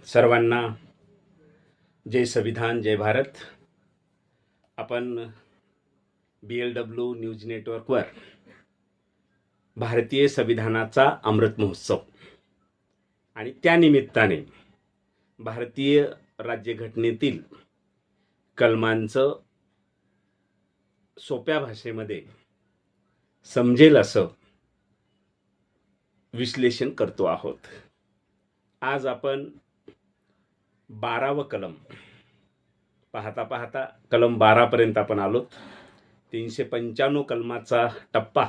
सर्वांना जय संविधान, जय भारत. आपण BLW न्यूज नेटवर्कवर भारतीय संविधानाचा अमृत महोत्सव आणि त्या निमित्ताने भारतीय राज्यघटनेतील कलमांचं सोप्या भाषेमध्ये समजेल असं विश्लेषण करतो आहोत. आज आपण 12वं कलम पाहता पाहता कलम 12 पर्यंत आपण आलोत. 395 कलमाचा टप्पा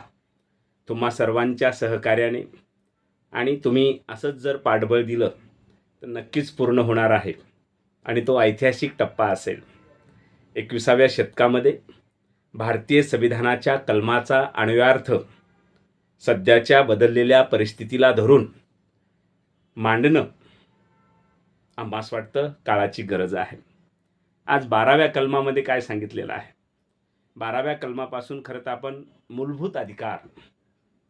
तुम्हा सर्वांच्या सहकार्याने आणि तुम्ही असंच जर पाठबळ दिलं तर नक्कीच पूर्ण होणार आहे आणि तो ऐतिहासिक टप्पा असेल. 21व्या शतकामध्ये भारतीय संविधानाच्या कलमाचा अन्वयार्थ सध्याच्या बदललेल्या परिस्थितीला धरून मांडणं आम्हास वाटतं काळाची गरज आहे. आज 12व्या कलमामध्ये काय सांगितलेलं आहे? 12व्या कलमापासून खरं तर आपण मूलभूत अधिकार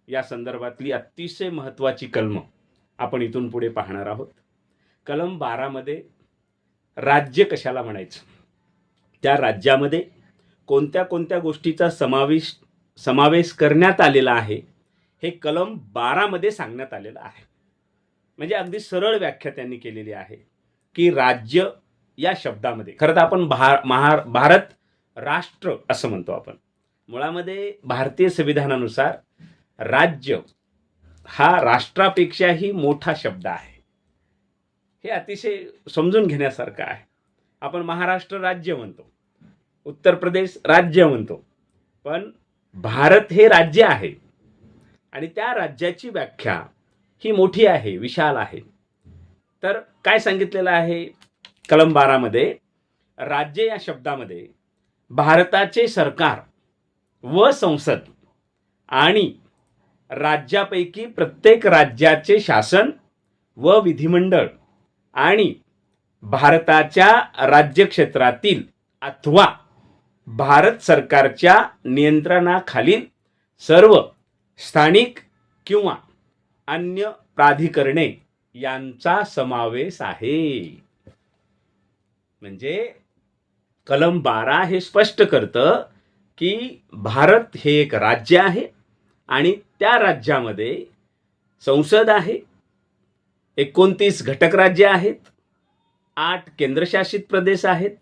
या संदर्भातली अतिशय महत्त्वाची कलमं आपण इथून पुढे पाहणार आहोत. कलम 12 मध्ये राज्य कशाला म्हणायचं, त्या राज्यामध्ये कोणत्या कोणत्या गोष्टीचा समावेश करण्यात आलेला आहे हे कलम 12 मध्ये सांगण्यात आलेलं आहे. म्हणजे अगदी सरळ व्याख्या त्यांनी केलेली आहे की राज्य या शब्दामध्ये खरं तर आपण भारत राष्ट्र असं म्हणतो. आपण मुळामध्ये भारतीय संविधानानुसार राज्य हा राष्ट्रापेक्षाही मोठा शब्द आहे. हे अतिशय समजून घेण्यासारखं आहे. आपण महाराष्ट्र राज्य म्हणतो, उत्तर प्रदेश राज्य म्हणतो, पण भारत हे राज्य आहे आणि त्या राज्याची व्याख्या ही मोठी आहे, विशाल आहे. तर काय सांगितलेलं आहे कलम 12 मध्ये? राज्य या शब्दामध्ये भारताचे सरकार व संसद आणि राज्यापैकी प्रत्येक राज्याचे शासन व विधिमंडळ आणि भारताच्या राज्यक्षेत्रातील अथवा भारत सरकारच्या नियंत्रणाखालील सर्व स्थानिक किंवा अन्य प्राधिकरणे यांचा समावेश आहे. म्हणजे कलम 12 हे स्पष्ट करतं की भारत हे एक राज्य आहे आणि त्या राज्यामध्ये संसद आहे, 29 घटक राज्य आहेत, 8 केंद्रशासित प्रदेश आहेत.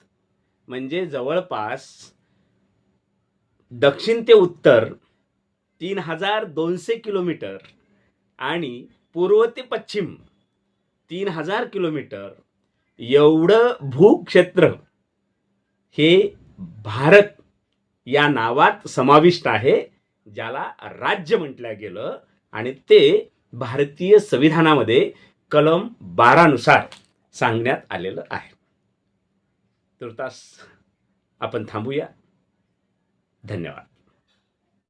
म्हणजे जवळपास दक्षिण ते उत्तर 3200 किलोमीटर आणि पूर्व ते पश्चिम 3000 किलोमीटर एवढं भूक्षेत्र हे भारत या नावात समाविष्ट आहे, ज्याला राज्य म्हटलं गेलं आणि ते भारतीय संविधानामध्ये कलम 12 नुसार सांगण्यात आलेलं आहे. तुर्तास आपण थांबूया. धन्यवाद.